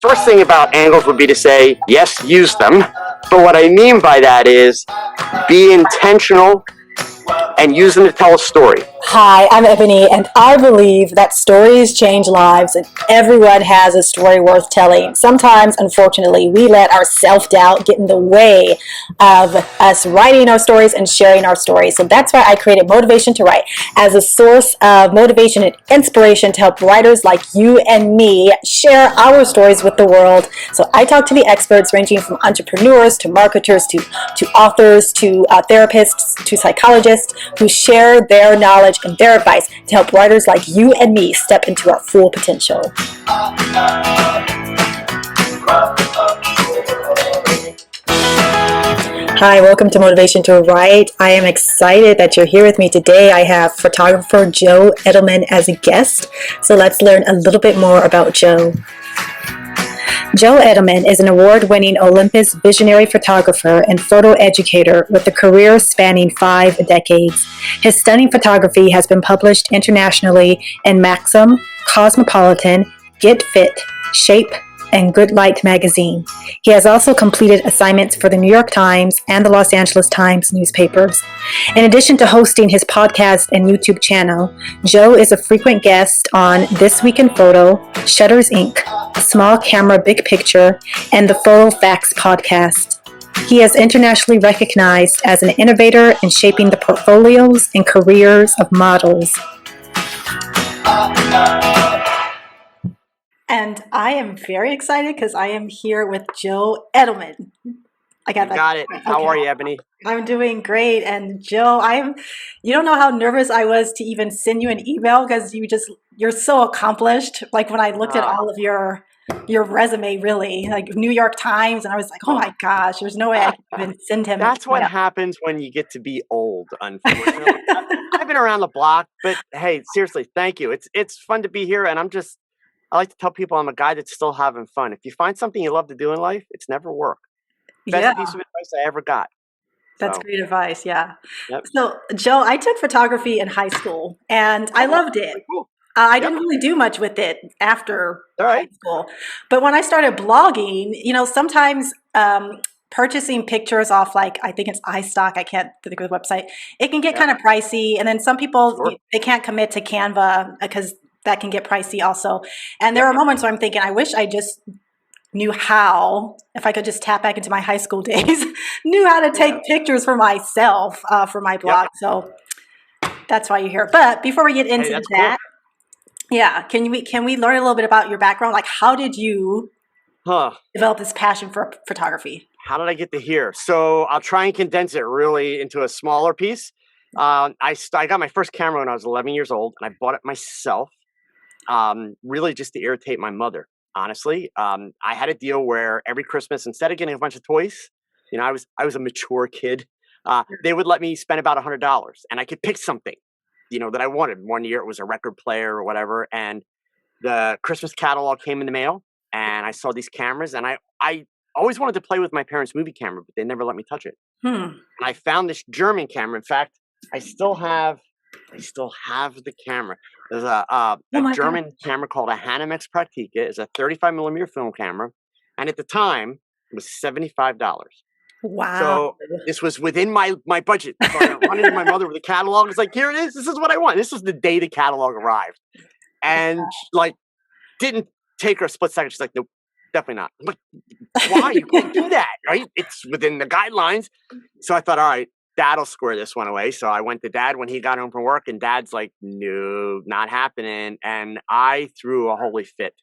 First thing about angles would be to say, yes, use them. But what I mean by that is be intentional and use them to tell a story. Hi, I'm Ebony, and I believe that stories change lives, and everyone has a story worth telling. Sometimes, unfortunately, we let our self-doubt get in the way of us writing our stories and sharing our stories. So that's why I created Motivation to Write as a source of motivation and inspiration to help writers like you and me share our stories with the world. So I talk to the experts ranging from entrepreneurs to marketers to authors to therapists to psychologists who share their knowledge and their advice to help writers like you and me step into our full potential. Hi, welcome to Motivation to Write. I am excited that you're here with me today. I have photographer Joe Edelman as a guest. So let's learn a little bit more about Joe. Joe Edelman is an award-winning Olympus Visionary photographer and photo educator with a career spanning 5 decades. His stunning photography has been published internationally in Maxim, Cosmopolitan, Get Fit, Shape, and Good Light magazine. He has also completed assignments for the New York Times and the Los Angeles Times newspapers. In addition to hosting his podcast and YouTube channel, Joe is a frequent guest on This Week in Photo, Shutters Inc., Small Camera Big Picture, and the Fotofacts podcast. He is internationally recognized as an innovator in shaping the portfolios and careers of models. And I am very excited because I am here with Joe Edelman. I got it. Okay. How are you, Ebony? I'm doing great. And Joe, you don't know how nervous I was to even send you an email because you're so accomplished. Like when I looked at all of your resume, really, like New York Times, and I was like, oh my gosh, there's no way I can even send him. That's what happens when you get to be old, unfortunately. I've been around the block, but hey, seriously, thank you. It's fun to be here, and I like to tell people I'm a guy that's still having fun. If you find something you love to do in life, it's never work. Best piece of advice I ever got. That's great advice, yeah. Yep. So, Joe, I took photography in high school, and I loved it. Cool. I didn't really do much with it after high school. But when I started blogging, sometimes purchasing pictures off, like, I think it's iStock, I can't think of the website, it can get kind of pricey. And then some people, they can't commit to Canva because that can get pricey also. And there are moments where I'm thinking, I wish I just knew how, if I could just tap back into my high school days, knew how to take pictures for myself for my blog. So that's why you're here. But before we get into that, can we learn a little bit about your background? Like, how did you develop this passion for photography? How did I get to here? So I'll try and condense it really into a smaller piece. I got my first camera when I was 11 years old, and I bought it myself. Really just to irritate my mother, honestly. I had a deal where every Christmas, instead of getting a bunch of toys, I was a mature kid. They would let me spend about $100, and I could pick something, that I wanted. One year it was a record player or whatever, and the Christmas catalog came in the mail, and I saw these cameras, and I always wanted to play with my parents' movie camera, but they never let me touch it. And I found this German camera. In fact, I still have the camera. There's a German camera called a Hanimex Praktika. It's a 35 millimeter film camera. And at the time, it was $75. Wow. So this was within my budget. So I running to my mother with a catalog. It's like, here it is. This is what I want. This was the day the catalog arrived. And didn't take her a split second. She's like, nope, definitely not. I'm like, why? You can't do that, right? It's within the guidelines. So I thought, all right, Dad'll square this one away. So I went to Dad when he got home from work, and Dad's like, no, not happening. And I threw a holy fit.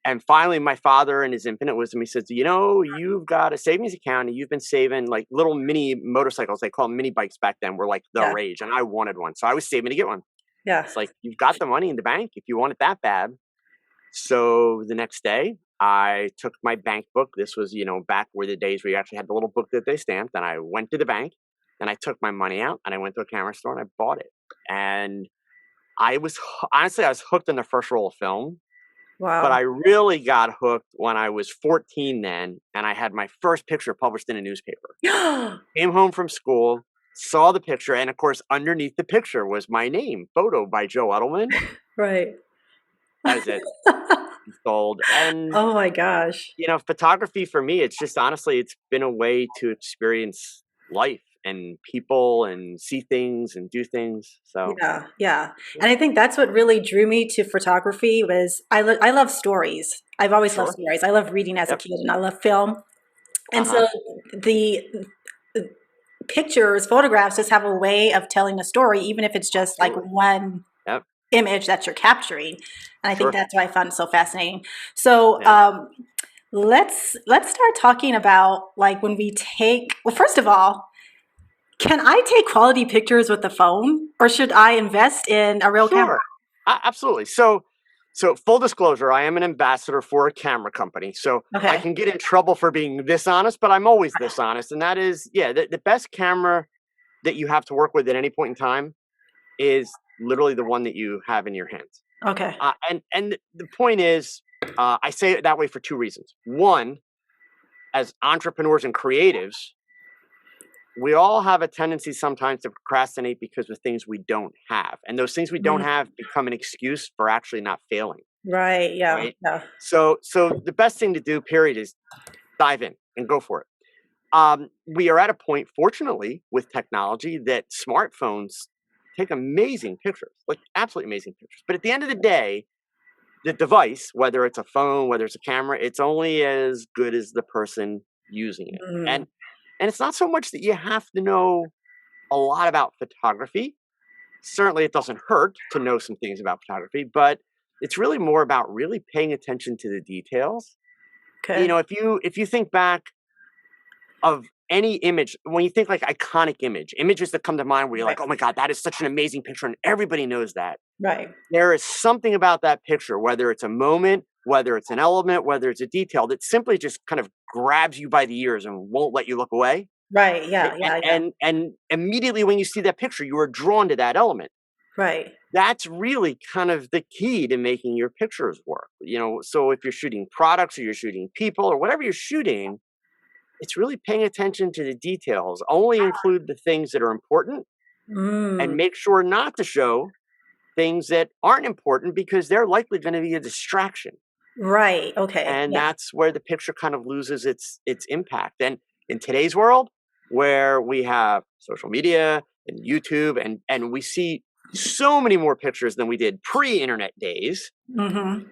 And finally, my father, in his infinite wisdom, he says, you've got a savings account, and you've been saving like little mini motorcycles. They call them mini bikes back then, were like the rage. And I wanted one. So I was saving to get one. Yeah. It's like, you've got the money in the bank if you want it that bad. So the next day, I took my bank book. This was, back where the days where you actually had the little book that they stamped. And I went to the bank. And I took my money out, and I went to a camera store, and I bought it. And I was hooked on the first roll of film. Wow. But I really got hooked when I was 14 then, and I had my first picture published in a newspaper. Came home from school, saw the picture, and of course, underneath the picture was my name, photo by Joe Edelman. Right. That is it. be sold. And, Oh my gosh. photography for me, it's just honestly, it's been a way to experience life and people and see things and do things. So, Yeah, yeah. And I think that's what really drew me to photography was I love stories. I've always loved sure. stories. I love reading as a Yep. kid and I love film. And Uh-huh. so the pictures, photographs just have a way of telling a story, even if it's just like Absolutely. one Yep. image that you're capturing. And I think Sure. that's why I found it so fascinating. So Yeah. let's start talking about like when we take, well, first of all, can I take quality pictures with the phone or should I invest in a real camera? Sure. Absolutely. So full disclosure, I am an ambassador for a camera company. So I Okay. can get in trouble for being this honest, but I'm always this honest. And that is, yeah, the best camera that you have to work with at any point in time is literally the one that you have in your hands. Okay. And the point is, I say it that way for two reasons. One, as entrepreneurs and creatives, we all have a tendency sometimes to procrastinate because of things we don't have. And those things we don't Mm, have become an excuse for actually not failing, right. Yeah. right? Yeah. So the best thing to do, period, is dive in and go for it. We are at a point, fortunately, with technology that smartphones take amazing pictures, like absolutely amazing pictures. But at the end of the day, the device, whether it's a phone, whether it's a camera, it's only as good as the person using it. Mm, And it's not so much that you have to know a lot about photography. Certainly, it doesn't hurt to know some things about photography, but it's really more about really paying attention to the details. okay. If you think back of any image, when you think like iconic images that come to mind where you're Right. like, oh my God, that is such an amazing picture, and everybody knows that. Right. There is something about that picture, whether it's a moment, whether it's an element, whether it's a detail, that simply just kind of grabs you by the ears and won't let you look away. Right. Right? Yeah. And Yeah. Yeah. and and immediately when you see that picture, you are drawn to that element. Right. That's really kind of the key to making your pictures work. So if you're shooting products or you're shooting people or whatever you're shooting, it's really paying attention to the details. Only include the things that are important and Mm, make sure not to show things that aren't important because they're likely going to be a distraction. right. Okay. And Yeah. that's where the picture kind of loses its impact. And in today's world, where we have social media and YouTube, and we see so many more pictures than we did pre-internet days, Mm-hmm.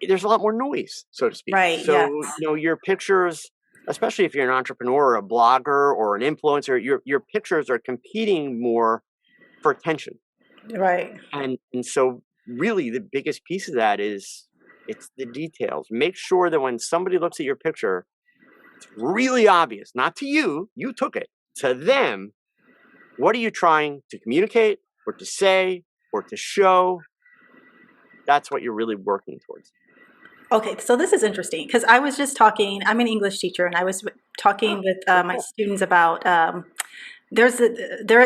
there's a lot more noise, so to speak. Right. Yeah. So your pictures, especially if you're an entrepreneur or a blogger or an influencer, your pictures are competing more for attention. Right. And so really the biggest piece of that is it's the details. Make sure that when somebody looks at your picture, it's really obvious, not to you, you took it, to them, what are you trying to communicate or to say or to show? That's what you're really working towards. Okay, so this is interesting because I was just talking. I'm an English teacher, and I was Oh, talking with very my cool. students about they're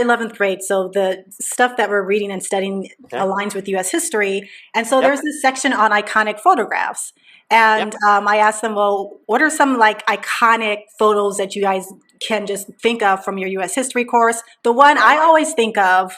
11th grade, so the stuff that we're reading and studying Okay. aligns with U.S. history, and so Yep. there's this section on iconic photographs, Yep. and I asked them, well, what are some like iconic photos that you guys can just think of from your U.S. history course? The one I Right. always think of,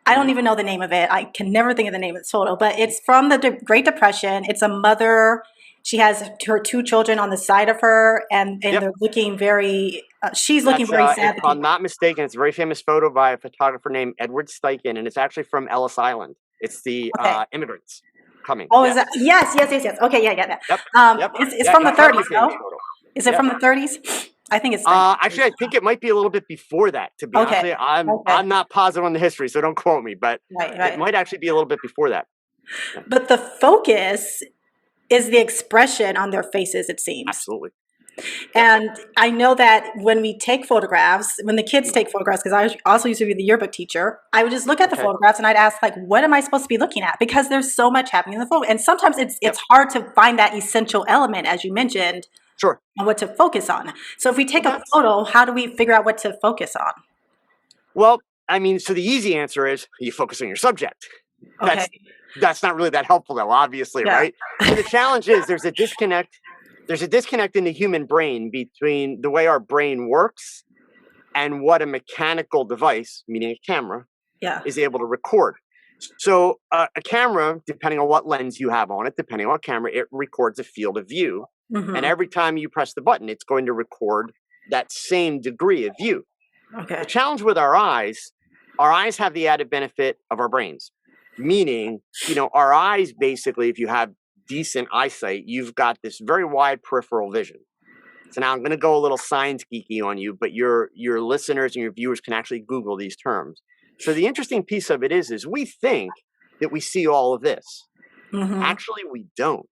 I don't Mhm. even know the name of it. I can never think of the name of the photo, but it's from the Great Depression. It's a mother. She has her two children on the side of her, and Yep. they're looking very. She's looking That's very if sad. I'm not mistaken, it's a very famous photo by a photographer named Edward Steichen, and it's actually from Ellis Island. It's the Okay. immigrants coming. Oh, is that? Yes. Yes, yes, yes, yes. Okay, yeah, yeah, Yep. yeah. Yep. It's Yeah. from the Incredibly 30s, famous no? photo. Is it Yeah. from the 30s? I think it's 30s. Actually, I think it might be a little bit before that. To be honest Okay. with you, I'm Okay. I'm not positive on the history, so don't quote me. But Right, it right. might actually be a little bit before that. Yeah, But the focus is the expression on their faces, it seems. absolutely. Yep. And I know that when we take photographs, when the kids Mm. take photographs, because I also used to be the yearbook teacher, I would just look at the Okay. photographs and I'd ask, like, what am I supposed to be looking at? Because there's so much happening in the photo. And sometimes Yep. it's hard to find that essential element, as you mentioned, Sure. and what to focus on. So if we Well, take a photo, how do we figure out what to focus on? well. I mean, so the easy answer is you focus on your subject. Okay. That's not really that helpful, though. Obviously, Yeah. right? So the challenge is there's a disconnect. There's a disconnect in the human brain between the way our brain works and what a mechanical device, meaning a camera, Yeah. is able to record. So a camera, depending on what lens you have on it, depending on what camera, it records a field of view. And every time you press the button, it's going to record that same degree of view. Okay. The challenge with our eyes have the added benefit of our brains, meaning, our eyes, basically, if you have decent eyesight, you've got this very wide peripheral vision. So now I'm going to go a little science geeky on you, but your listeners and your viewers can actually Google these terms. So the interesting piece of it is we think that we see all of this. Actually, we don't.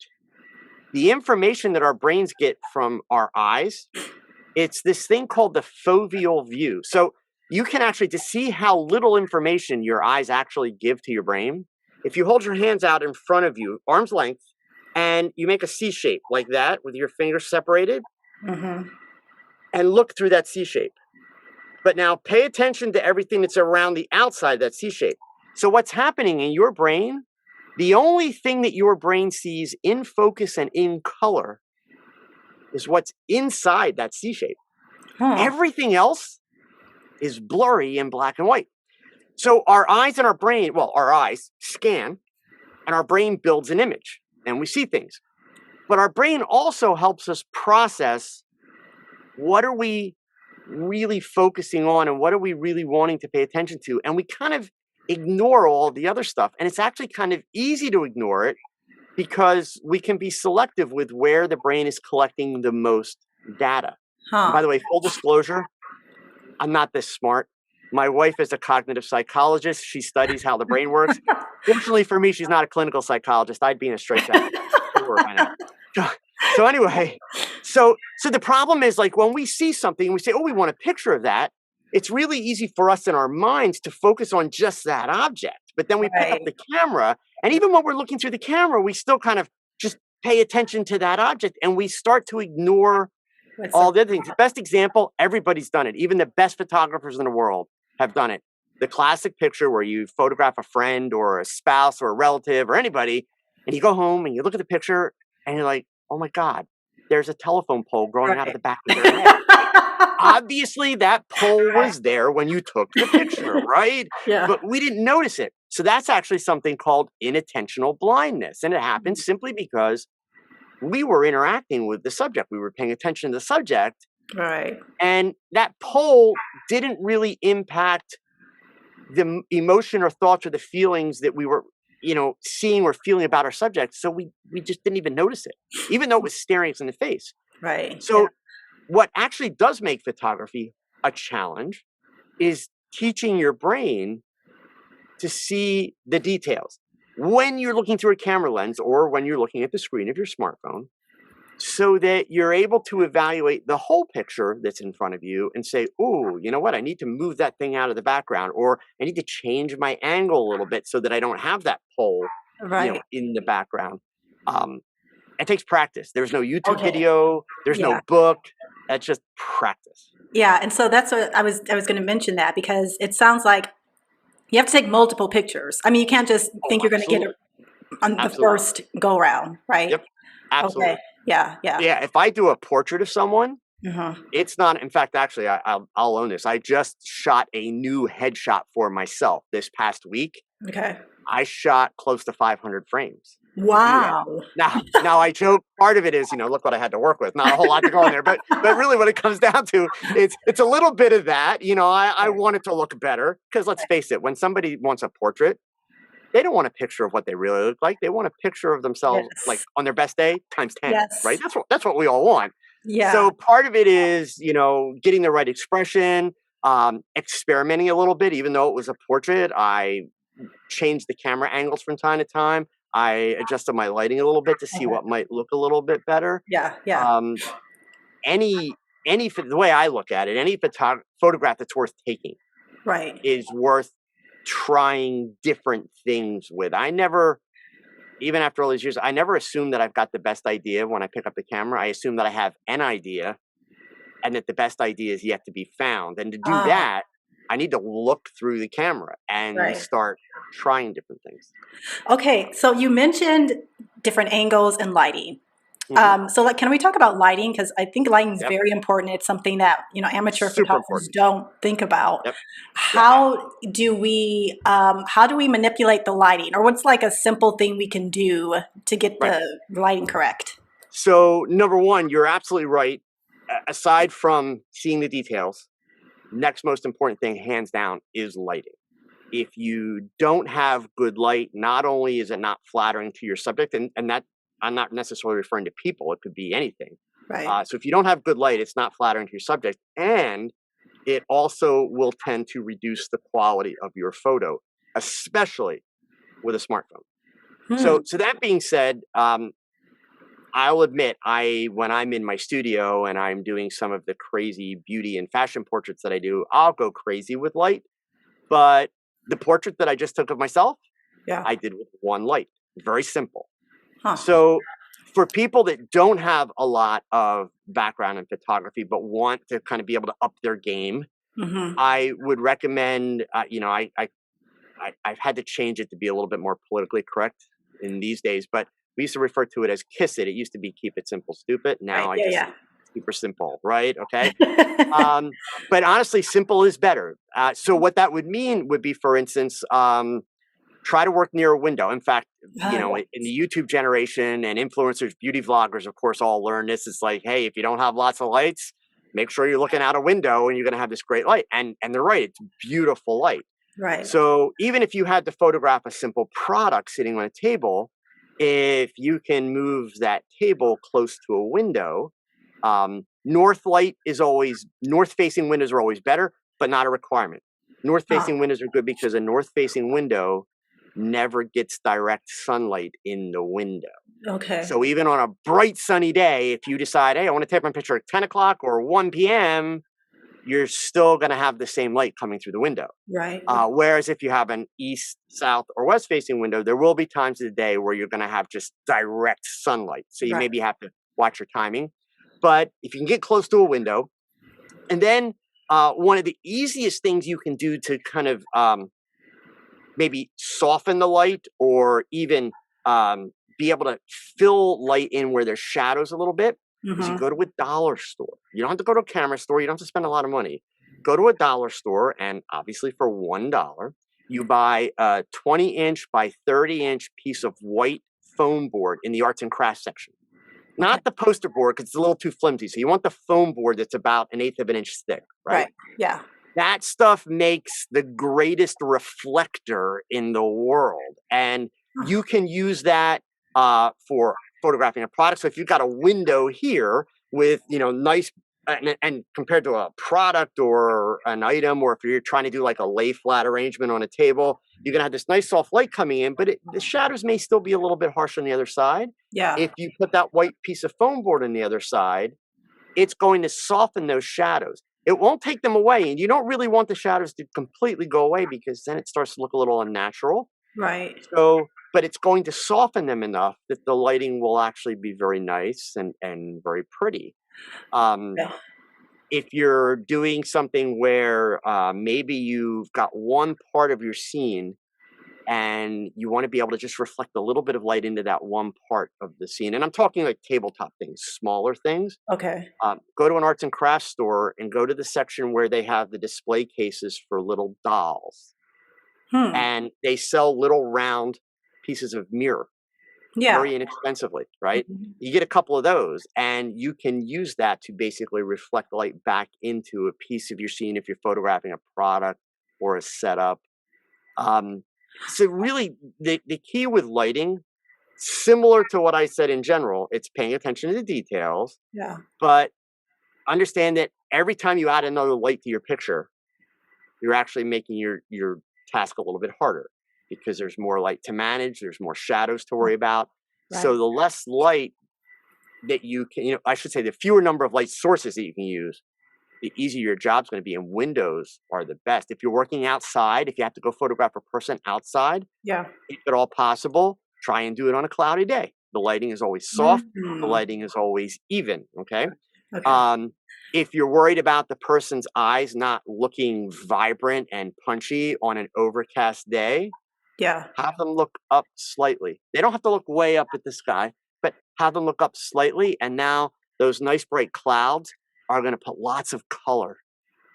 The information that our brains get from our eyes, it's this thing called the foveal view. So you can actually, to see how little information your eyes actually give to your brain, if you hold your hands out in front of you, arm's length, and you make a C shape like that with your fingers separated, and look through that C shape. But now pay attention to everything that's around the outside of that C shape. So what's happening in your brain, the only thing that your brain sees in focus and in color is what's inside that C shape. Everything else is blurry in black and white. So our eyes and our brain, our eyes scan and our brain builds an image and we see things. But our brain also helps us process what are we really focusing on and what are we really wanting to pay attention to. And we kind of ignore all the other stuff. And it's actually kind of easy to ignore it because we can be selective with where the brain is collecting the most data. And by the way, full disclosure, I'm not this smart. My wife is a cognitive psychologist. She studies how the brain works. Fortunately for me, she's not a clinical psychologist. I'd be in a straitjacket by now. So anyway, so the problem is, like, when we see something, we say, oh, we want a picture of that. It's really easy for us in our minds to focus on just that object. But then we pick up the camera, and even when we're looking through the camera, we still kind of just pay attention to that object, and we start to ignore all the other things. The best example, everybody's done it. Even the best photographers in the world have done it. The classic picture where you photograph a friend or a spouse or a relative or anybody, and you go home and you look at the picture and you're like, oh my God, there's a telephone pole growing out of the back of their head. Obviously, that pole was there when you took the picture, right? But we didn't notice it. So that's actually something called inattentional blindness. And it happens simply because we were interacting with the subject. We were paying attention to the subject. Right. And that poll didn't really impact the emotion or thoughts or the feelings that we were, seeing or feeling about our subject. So we just didn't even notice it, even though it was staring us in the face. Right. So what actually does make photography a challenge is teaching your brain to see the details when you're looking through a camera lens or when you're looking at the screen of your smartphone, so that you're able to evaluate the whole picture that's in front of you and say, oh, you know what? I need to move that thing out of the background, or I need to change my angle a little bit so that I don't have that pole in the background. It takes practice. There's no YouTube video. There's no book. That's just practice. Yeah. And so that's what I was going to mention, that because it sounds like you have to take multiple pictures. I mean, you can't just think you're going to get it on the first go round, right? Yep. Absolutely. Okay. Yeah. If I do a portrait of someone, it's not, in fact, actually, I'll own this. I just shot a new headshot for myself this past week. Okay. I shot close to 500 frames. Wow. Now I joke, part of it is, look what I had to work with. Not a whole lot to go in there, but really what it comes down to, it's a little bit of that. I want it to look better because, let's face it, when somebody wants a portrait, they don't want a picture of what they really look like. They want a picture of themselves like on their best day times 10, right? That's what we all want. Yeah. So part of it is, getting the right expression, experimenting a little bit. Even though it was a portrait, I changed the camera angles from time to time. I adjusted my lighting a little bit to see what might look a little bit better. Yeah. The way I look at it, any photograph that's worth taking, is worth trying different things with. I never, even after all these years, I never assume that I've got the best idea when I pick up the camera. I assume that I have an idea and that the best idea is yet to be found. And to do that, I need to look through the camera and start trying different things. Okay. So you mentioned different angles and lighting. Hmm. So like, can we talk about lighting? Because I think lighting is Yep. very important. It's something that, amateur Super photographers important. don't think about. Yep. Yep. How do we manipulate the lighting, or what's like a simple thing we can do to get Right. the lighting correct? So number one, you're absolutely right. Aside from seeing the details, next most important thing, hands down, is lighting. If you don't have good light, not only is it not flattering to your subject, and that I'm not necessarily referring to people, it could be anything. Right. So if you don't have good light, it's not flattering to your subject, and it also will tend to reduce the quality of your photo, especially with a smartphone. Hmm. So that being said, I'll admit, when I'm in my studio and I'm doing some of the crazy beauty and fashion portraits that I do, I'll go crazy with light. But the portrait that I just took of myself, Yeah. I did with one light. Very simple. Huh. So for people that don't have a lot of background in photography but want to kind of be able to up their game, Mm-hmm. I would recommend. I've had to change it to be a little bit more politically correct in these days, but we used to refer to it as kiss it. It used to be keep it simple, stupid. Right. Now I just Yeah. super simple, right? Okay. Yeah. Um, but honestly, simple is better. So what that would mean would be, for instance, try to work near a window. In fact, Yeah. in the YouTube generation and influencers, beauty vloggers, of course, all learn this. It's like, hey, if you don't have lots of lights, make sure you're looking out a window and you're going to have this great light. And they're right; it's beautiful light. Right. So even if you had to photograph a simple product sitting on a table, if you can move that table close to a window, north facing windows are always better, but not a requirement. North Huh. facing windows are good because a north facing window never gets direct sunlight in the window. Okay. So even on a bright sunny day, if you decide, hey, I want to take my picture at 10 o'clock or 1 p.m., you're still going to have the same light coming through the window. Right. Whereas if you have an east, south, or west facing window, there will be times of the day where you're going to have just direct sunlight. So you Right. maybe have to watch your timing. But if you can get close to a window, and then one of the easiest things you can do to kind of maybe soften the light or even be able to fill light in where there's shadows a little bit is you Mm-hmm. go to a dollar store. You don't have to go to a camera store. You don't have to spend a lot of money. Go to a dollar store, and obviously for $1, you buy a 20-inch by 30-inch piece of white foam board in the arts and crafts section. Okay. Not the poster board because it's a little too flimsy. So you want the foam board that's about an eighth of an inch thick, right? Right. Yeah. That stuff makes the greatest reflector in the world. And you can use that for photographing a product. So if you've got a window here with, nice, and compared to a product or an item, or if you're trying to do like a lay flat arrangement on a table, you're going to have this nice soft light coming in, but the shadows may still be a little bit harsh on the other side. Yeah. If you put that white piece of foam board on the other side, it's going to soften those shadows. It won't take them away, and you don't really want the shadows to completely go away because then it starts to look a little unnatural. Right. So, but it's going to soften them enough that the lighting will actually be very nice and very pretty. Um, Yeah. if you're doing something where maybe you've got one part of your scene and you want to be able to just reflect a little bit of light into that one part of the scene, and I'm talking like tabletop things, smaller things. Okay. Go to an arts and crafts store and go to the section where they have the display cases for little dolls. Hmm. And they sell little round pieces of mirror Yeah. very inexpensively, right? Mhm. You get a couple of those and you can use that to basically reflect light back into a piece of your scene if you're photographing a product or a setup. Um, so really the key with lighting, similar to what I said in general, it's paying attention to the details, Yeah. but understand that every time you add another light to your picture, you're actually making your task a little bit harder because there's more light to manage, there's more shadows to worry about. Right. So the less light that you can, I should say the fewer number of light sources that you can use, the easier your job's going to be. And windows are the best. If you're working outside, if you have to go photograph a person outside, Yeah. if at all possible, try and do it on a cloudy day. The lighting is always soft, the Mhm. lighting is always even. Okay. Okay. Um, if you're worried about the person's eyes not looking vibrant and punchy on an overcast day, Yeah. have them look up slightly. They don't have to look way up at the sky. but have them look up slightly. And now those nice bright clouds are going to put lots of color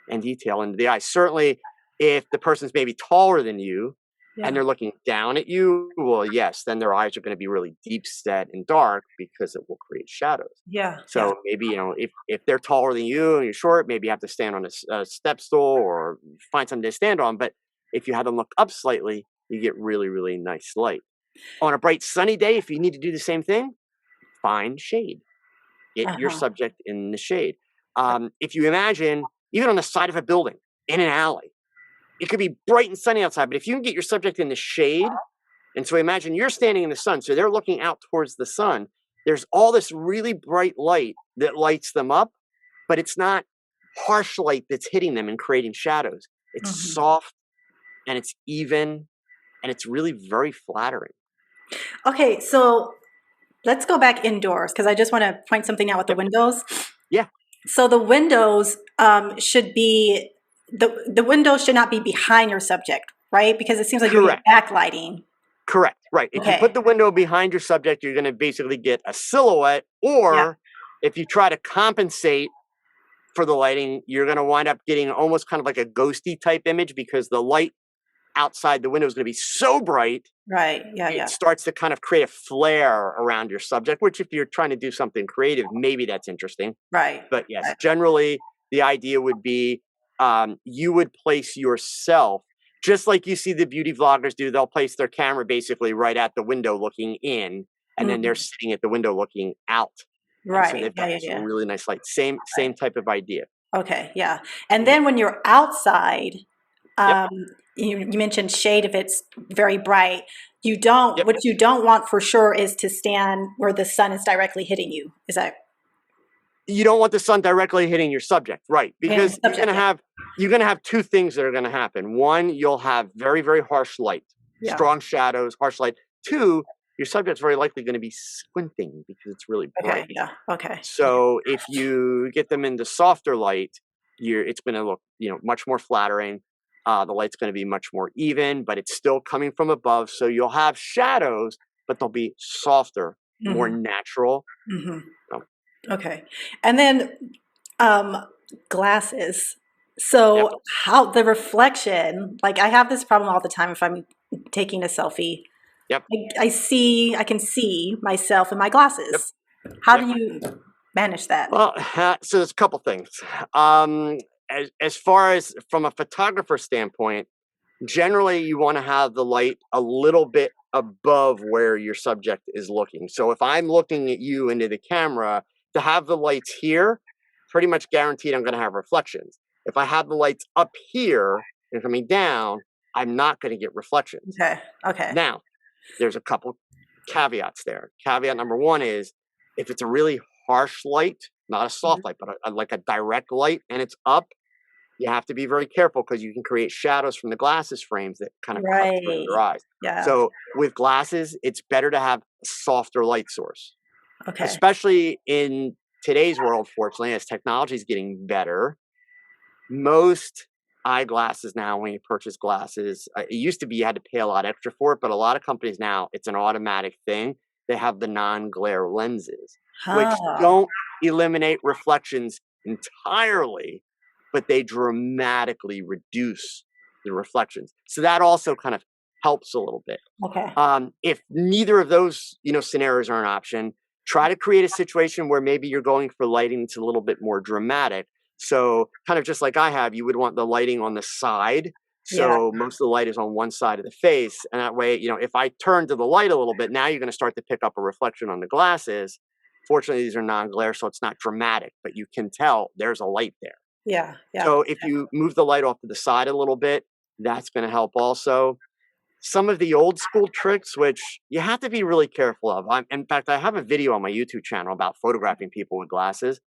and detail into the eye. Certainly, if the person's maybe taller than you and they're looking down at you, well, yes, then their eyes are going to be really deep set and dark because it will create shadows. So maybe, if they're taller than you and you're short, maybe you have to stand on a step stool or find something to stand on. But if you have them look up slightly, you get really, really nice light. On a bright sunny day, if you need to do the same thing, find shade. Get your subject in the shade. If you imagine, even on the side of a building, in an alley, it could be bright and sunny outside, but if you can get your subject in the shade, and so imagine you're standing in the sun, so they're looking out towards the sun, there's all this really bright light that lights them up, but it's not harsh light that's hitting them and creating shadows. It's soft and it's even and it's really very flattering. Okay, so let's go back indoors because I just want to point something out with the windows. Yeah. So the windows should be the windows should not be behind your subject, right? Because it seems like you're backlighting. Correct. Right. If you put the window behind your subject, you're going to basically get a silhouette, or if you try to compensate for the lighting, you're going to wind up getting almost kind of like a ghosty type image because the light outside the window is going to be so bright. Right. It starts to kind of create a flare around your subject, which if you're trying to do something creative, maybe that's interesting. Right. But yes, generally the idea would be you would place yourself just like you see the beauty vloggers do. They'll place their camera basically right at the window looking in, and then they're sitting at the window looking out. Right. So they've got this really nice light. Same type of idea. Okay. Yeah. And then when you're outside, you mentioned shade if it's very bright. You don't. What you don't want for sure is to stand where the sun is directly hitting you. Is that? You don't want the sun directly hitting your subject, right? Because you're gonna have two things that are gonna happen. One, you'll have very, very harsh light, strong shadows, harsh light. Two, your subject's very likely going to be squinting because it's really bright. So if you get them into softer light, it's going to look, much more flattering. The light's going to be much more even, but it's still coming from above. So you'll have shadows, but they'll be softer, more natural. Okay. And then glasses. So how the reflection, like I have this problem all the time if I'm taking a selfie. I can see myself in my glasses. How do you manage that? Well, so there's a couple things. As far as from a photographer standpoint, generally you want to have the light a little bit above where your subject is looking. So if I'm looking at you into the camera, to have the lights here, pretty much guaranteed I'm going to have reflections. If I have the lights up here and coming down, I'm not going to get reflections. Okay. Now, there's a couple caveats there. Caveat number one is if it's a really harsh light, not a soft light, but like a direct light and it's up, you have to be very careful because you can create shadows from the glasses frames that kind of cut through your eyes. So with glasses, it's better to have a softer light source. Especially in today's world, fortunately, as technology is getting better, most eyeglasses now, when you purchase glasses, it used to be you had to pay a lot extra for it, but a lot of companies now, it's an automatic thing. They have the non-glare lenses, which don't eliminate reflections entirely, but they dramatically reduce the reflections. So that also kind of helps a little bit. If neither of those, scenarios are an option, try to create a situation where maybe you're going for lighting that's a little bit more dramatic. So kind of just like I have, you would want the lighting on the side. So most of the light is on one side of the face. And that way, if I turn to the light a little bit, now you're going to start to pick up a reflection on the glasses. Fortunately, these are non-glare, so it's not dramatic, but you can tell there's a light there. So if you move the light off to the side a little bit, that's going to help also. Some of the old school tricks, which you have to be really careful of. In fact, I have a video on my YouTube channel about photographing people with glasses.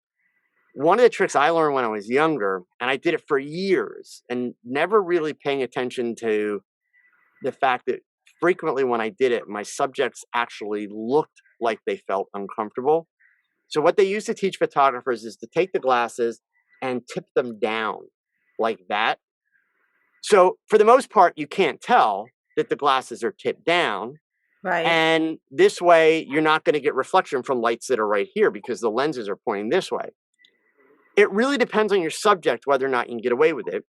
One of the tricks I learned when I was younger, and I did it for years and never really paying attention to the fact that frequently when I did it, my subjects actually looked like they felt uncomfortable. So what they used to teach photographers is to take the glasses and tip them down like that. So for the most part, you can't tell that the glasses are tipped down, Right. And this way, you're not going to get reflection from lights that are right here because the lenses are pointing this way. It really depends on your subject whether or not you can get away with it,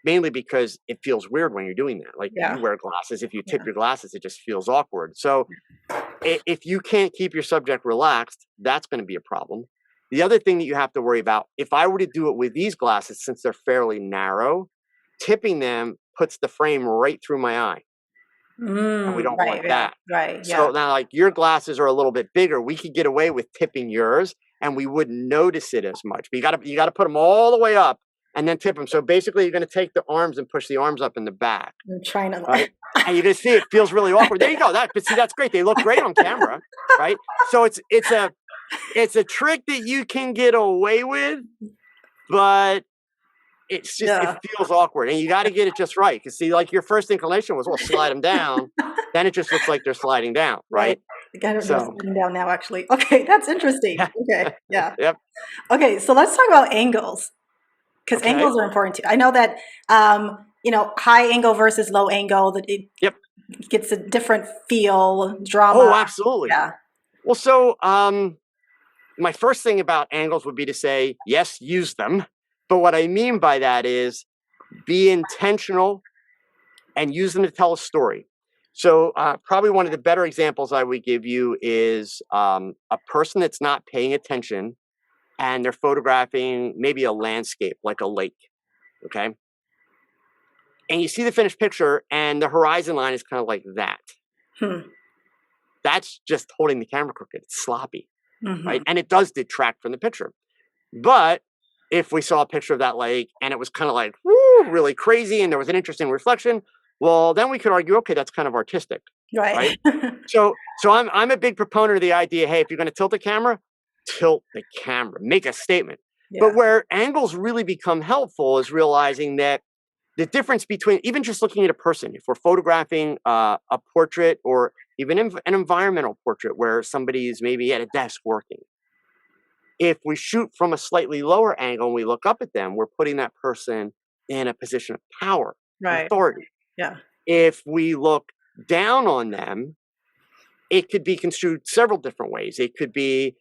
mainly because it feels weird when you're doing that. Like Yeah. you wear glasses. If you tip Yeah. your glasses, it just feels awkward. So if you can't keep your subject relaxed, that's going to be a problem. The other thing that you have to worry about, if I were to do it with these glasses, since they're fairly narrow, tipping them puts the frame right through my eye. And we don't Right. want Yeah. that. Right. So Yeah. now, like your glasses are a little bit bigger. We could get away with tipping yours, and we wouldn't notice it as much. But you gotta put them all the way up and then tip them. So basically, you're gonna take the arms and push the arms up in the back, I'm trying to. right? And you're gonna see it feels really awkward. There you go. But see, that's great. They look great on camera, right? So it's a trick that you can get away with, but it's just it feels awkward, and you got to get it just right. Because see, like your first inclination was, well, slide them down. Then it just looks like they're sliding down, right? I got it So sitting down now, actually. Okay, that's interesting. yeah, Okay, yeah. yep, Okay, so let's talk about angles because okay, angles are important too. I know that high angle versus low angle that it yep. gets a different feel, drama. Oh, absolutely. Yeah. Well, so my first thing about angles would be to say yes, use them. But what I mean by that is be intentional and use them to tell a story. So probably one of the better examples I would give you is a person that's not paying attention and they're photographing maybe a landscape like a lake, okay? And you see the finished picture and the horizon line is kind of like that. That's just holding the camera crooked. It's sloppy, right? And it does detract from the picture. But if we saw a picture of that lake and it was kind of like, woo, really crazy and there was an interesting reflection, well, then we could argue, okay, that's kind of artistic, right? So I'm a big proponent of the idea, hey, if you're going to tilt the camera, make a statement. Yeah. But where angles really become helpful is realizing that the difference between even just looking at a person, if we're photographing a portrait or even an environmental portrait where somebody's maybe at a desk working, if we shoot from a slightly lower angle and we look up at them, we're putting that person in a position of power and Right. authority. Yeah. If we look down on them, it could be construed several different ways. It could be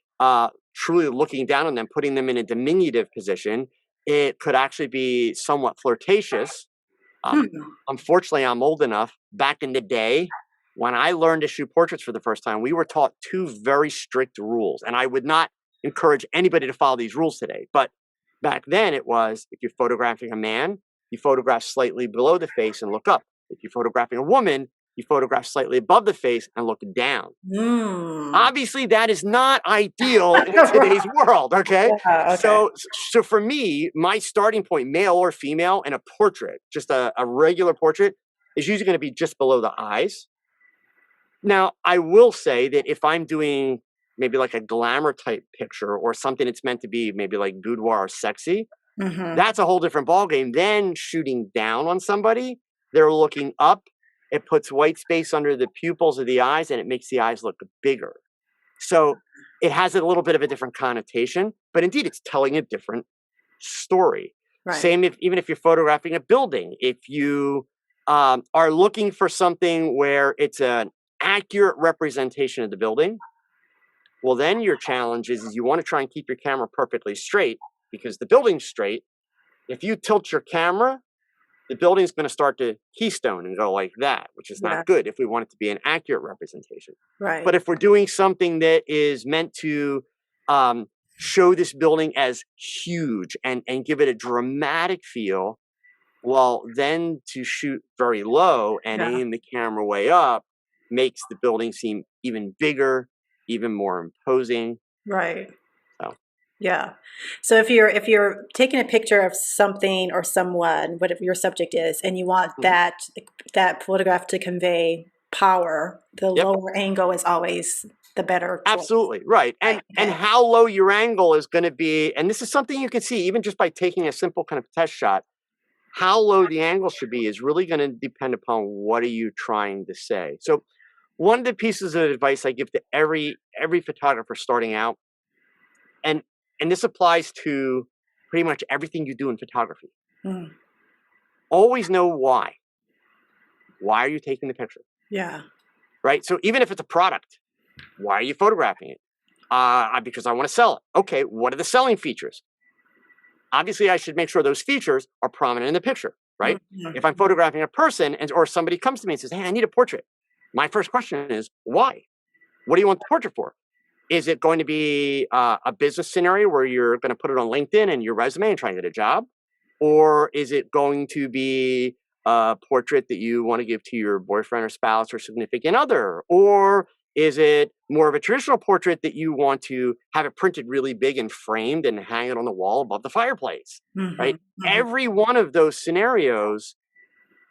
truly looking down on them, putting them in a diminutive position. It could actually be somewhat flirtatious. Unfortunately, I'm old enough. Back in the day, when I learned to shoot portraits for the first time, we were taught two very strict rules. And I would not encourage anybody to follow these rules today. But back then, it was if you're photographing a man, you photograph slightly below the face and look up. If you're photographing a woman, you photograph slightly above the face and look down. Obviously, that is not ideal in today's world, okay? Okay. So for me, my starting point, male or female, in a portrait, just a regular portrait, is usually going to be just below the eyes. Now, I will say that if I'm doing maybe like a glamour type picture or something that's meant to be maybe like boudoir or sexy, that's a whole different ballgame. Then shooting down on somebody, they're looking up. It puts white space under the pupils of the eyes and it makes the eyes look bigger. So it has a little bit of a different connotation, but indeed it's telling a different story. Right. Same even if you're photographing a building. If you are looking for something where it's an accurate representation of the building, well, then your challenge is you want to try and keep your camera perfectly straight because the building's straight. If you tilt your camera, the building's going to start to keystone and go like that, which is not good if we want it to be an accurate representation. Right. But if we're doing something that is meant to show this building as huge and give it a dramatic feel, well, then to shoot very low and aim the camera way up makes the building seem even bigger, even more imposing. Right. So. Yeah. So if you're taking a picture of something or someone, whatever your subject is, and you want that photograph to convey power, the lower angle is always the better choice. Absolutely, right. And how low your angle is going to be, and this is something you can see even just by taking a simple kind of test shot, how low the angle should be is really going to depend upon what are you trying to say. So one of the pieces of advice I give to every photographer starting out, and this applies to pretty much everything you do in photography. Always know why. Why are you taking the picture? Yeah. right? So even if it's a product, why are you photographing it? Because I want to sell it. Okay, what are the selling features? Obviously, I should make sure those features are prominent in the picture, right? If I'm photographing a person or somebody comes to me and says, hey, I need a portrait. My first question is, why? What do you want the portrait for? Is it going to be a business scenario where you're going to put it on LinkedIn and your resume and try and get a job? Or is it going to be a portrait that you want to give to your boyfriend or spouse or significant other? Or is it more of a traditional portrait that you want to have it printed really big and framed and hang it on the wall above the fireplace, right? Every one of those scenarios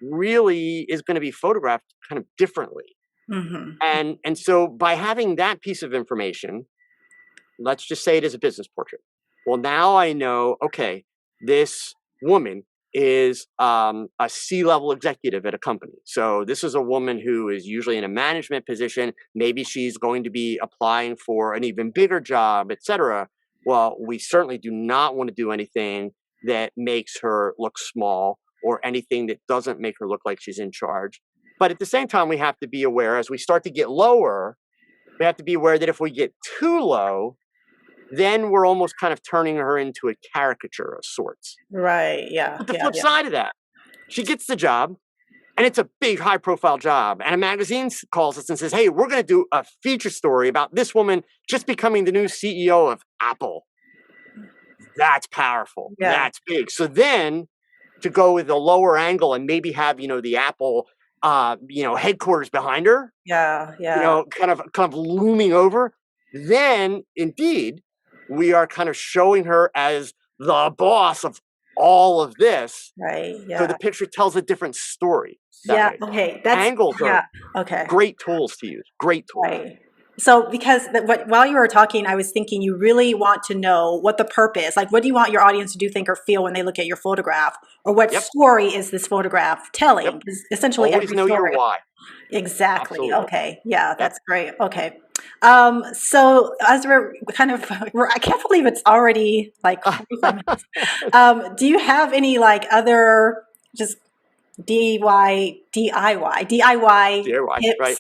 really is going to be photographed kind of differently. And so by having that piece of information, let's just say it is a business portrait. Well, now I know, okay, this woman is a C-level executive at a company. So this is a woman who is usually in a management position. Maybe she's going to be applying for an even bigger job, et cetera. Well, we certainly do not want to do anything that makes her look small or anything that doesn't make her look like she's in charge. But at the same time, we have to be aware as we start to get lower, we have to be aware that if we get too low, then we're almost kind of turning her into a caricature of sorts. Right. Yeah. But the flip side of that, she gets the job and it's a big high profile job. And a magazine calls us and says, hey, we're going to do a feature story about this woman just becoming the new CEO of Apple. That's powerful. Yeah. That's big. So then to go with a lower angle and maybe have, the Apple, headquarters behind her. Yeah. Kind of looming over. Then indeed, we are kind of showing her as the boss of all of this. Right. Yeah. So the picture tells a different story. Yeah. Way. Okay. Angles are okay. Great tools to use. Great tools. Right. So because while you were talking, I was thinking you really want to know what the purpose, like what do you want your audience to do, think, or feel when they look at your photograph, or what story is this photograph telling? Yep. Essentially, always know story. your why. Exactly. Absolutely. Okay. Yeah, that's great. Okay. So as we're kind of, I can't believe it's already like 45 minutes. Do you have any like other just DIY tips right.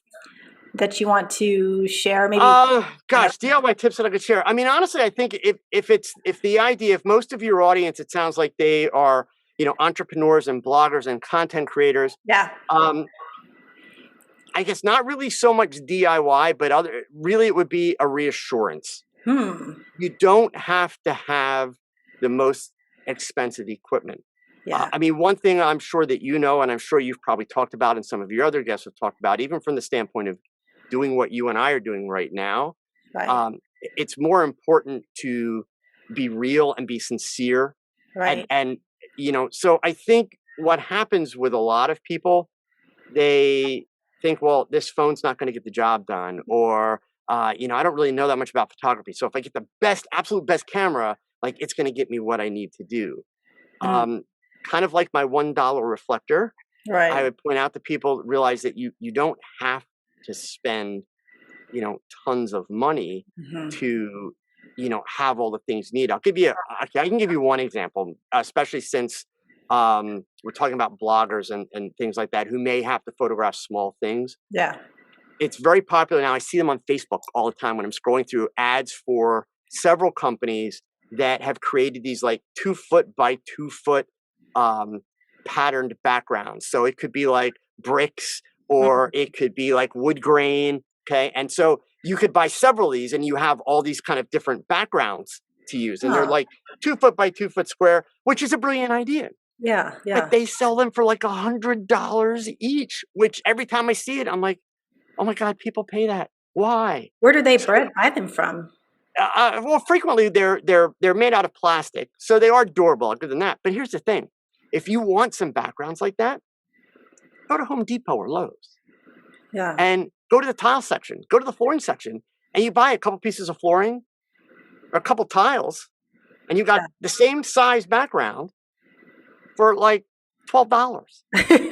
that you want to share? Maybe. DIY tips that I could share. I mean, honestly, I think if most of your audience, it sounds like they are, entrepreneurs and bloggers and content creators. Yeah. I guess not really so much DIY, but really it would be a reassurance. You don't have to have the most expensive equipment. Yeah. I mean, one thing I'm sure that and I'm sure you've probably talked about, and some of your other guests have talked about, even from the standpoint of doing what you and I are doing right now, Right. it's more important to be real and be sincere. Right. And so I think what happens with a lot of people, they think, well, this phone's not going to get the job done, or I don't really know that much about photography. So if I get the absolute best camera, like it's going to get me what I need to do. Kind of like my $1 reflector. Right. I would point out to people, realize that you don't have to spend, tons of money to, have all the things you need. I can give you one example, especially since we're talking about bloggers and things like that who may have to photograph small things. Yeah. It's very popular now. I see them on Facebook all the time when I'm scrolling through ads for several companies that have created these like 2 foot by 2 foot patterned backgrounds. So it could be like bricks or it could be like wood grain. Okay. And so you could buy several of these and you have all these kind of different backgrounds to use. And they're like 2 foot by 2 foot square, which is a brilliant idea. Yeah. But they sell them for like $100 each, which every time I see it, I'm like, oh my God, people pay that. Why? Where do they buy them from? Well, frequently they're made out of plastic, so they are durable. Other than that, but here's the thing: if you want some backgrounds like that, go to Home Depot or Lowe's. Yeah. And go to the tile section, go to the flooring section, and you buy a couple pieces of flooring or a couple tiles, and you got the same size background for like $12.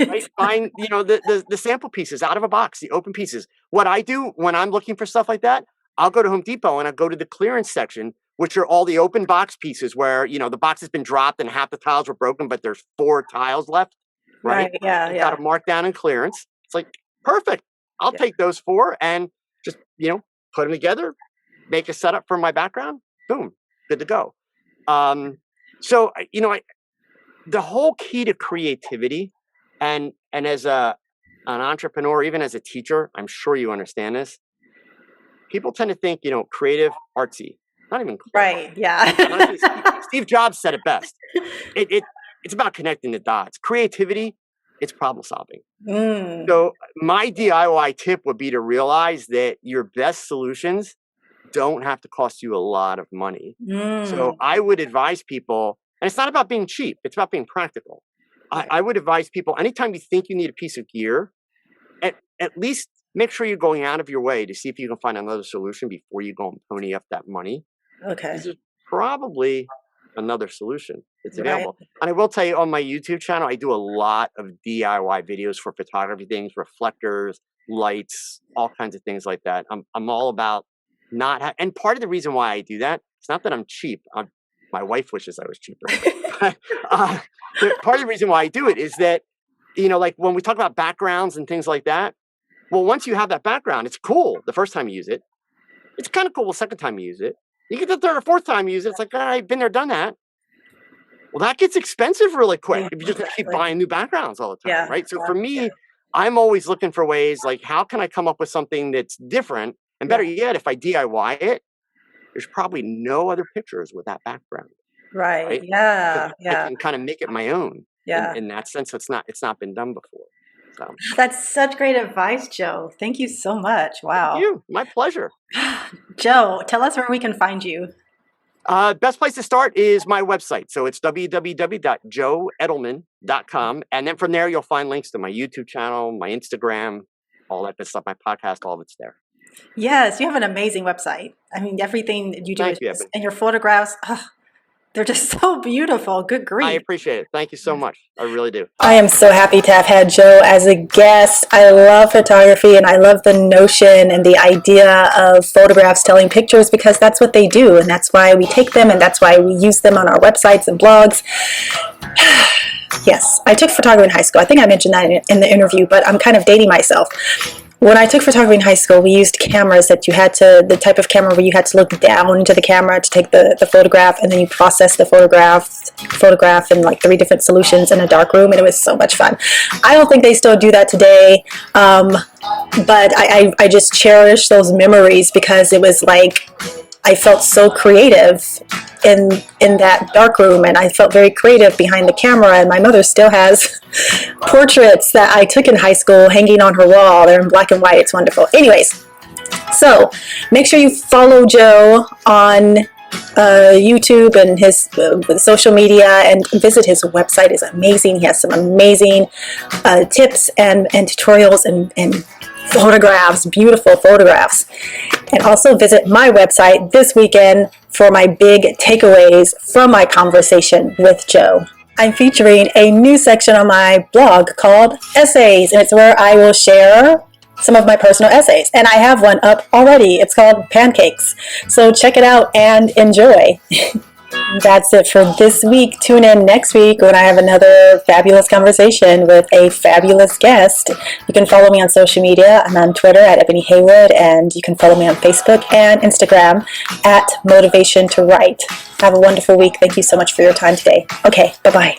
Right? Buying the sample pieces out of a box, the open pieces. What I do when I'm looking for stuff like that, I'll go to Home Depot and I go to the clearance section, which are all the open box pieces where the box has been dropped and half the tiles were broken, but there's 4 tiles left. Right? Yeah. Got to mark down in clearance. It's like perfect. I'll take those 4 and just, put them together, make a setup for my background. Boom, good to go. So, the whole key to creativity and as an entrepreneur, even as a teacher, I'm sure you understand this. People tend to think, creative, artsy, not even close. Right. Yeah. Honestly, Steve Jobs said it best. It's about connecting the dots. Creativity, it's problem solving. So my DIY tip would be to realize that your best solutions don't have to cost you a lot of money. So I would advise people, and it's not about being cheap, it's about being practical. I would advise people, anytime you think you need a piece of gear, at least make sure you're going out of your way to see if you can find another solution before you go and pony up that money. Okay. There's probably another solution that's available. Right. And I will tell you, on my YouTube channel, I do a lot of DIY videos for photography things, reflectors, lights, all kinds of thof like that. I'm all about and part of the reason why I do that, it's not that I'm cheap. My wife wishes I was cheaper. Part of the reason why I do it is that, like when we talk about backgrounds and things like that, well, once you have that background, it's cool the first time you use it. It's kind of cool the second time you use it. You get the third or fourth time you use it, it's like, I've been there, done that. Well, that gets expensive really quick if you just keep buying new backgrounds all the time, right? So for me, I'm always looking for ways, like, how can I come up with something that's different? And better yet, if I DIY it, there's probably no other pictures with that background. Right. Yeah. I can kind of make it my own. Yeah. In that sense, it's not been done before. So. That's such great advice, Joe. Thank you so much. Wow. Thank you. My pleasure. Joe, tell us where we can find you. Best place to start is my website. So it's www.joeedelman.com. And then from there, you'll find links to my YouTube channel, my Instagram, all that good stuff, my podcast, all of it's there. Yes, you have an amazing website. I mean, everything that you do and your photographs, they're just so beautiful. Good grief. I appreciate it. Thank you so much. I really do. I am so happy to have had Joe as a guest. I love photography and I love the notion and the idea of photographs telling pictures, because that's what they do. And that's why we take them and that's why we use them on our websites and blogs. Yes, I took photography in high school. I think I mentioned that in the interview, but I'm kind of dating myself. When I took photography in high school, we used cameras that the type of camera where you had to look down into the camera to take the photograph, and then you process the photograph in like 3 different solutions in a dark room, and it was so much fun. I don't think they still do that today, but I just cherish those memories because it was like I felt so creative in that dark room, and I felt very creative behind the camera. And my mother still has portraits that I took in high school hanging on her wall. They're in black and white. It's wonderful. Anyways, so make sure you follow Joe on YouTube and his social media, and visit his website. It's amazing. He has some amazing tips and tutorials and photographs, beautiful photographs. And also visit my website this weekend for my big takeaways from my conversation with Joe. I'm featuring a new section on my blog called Essays, and it's where I will share some of my personal essays. And I have one up already. It's called Pancakes. So check it out and enjoy. That's it for this week. Tune in next week when I have another fabulous conversation with a fabulous guest. You can follow me on social media. I'm on Twitter at Ebony Haywood, and you can follow me on Facebook and Instagram at Motivation to Write. Have a wonderful week. Thank you so much for your time today. Okay, bye-bye.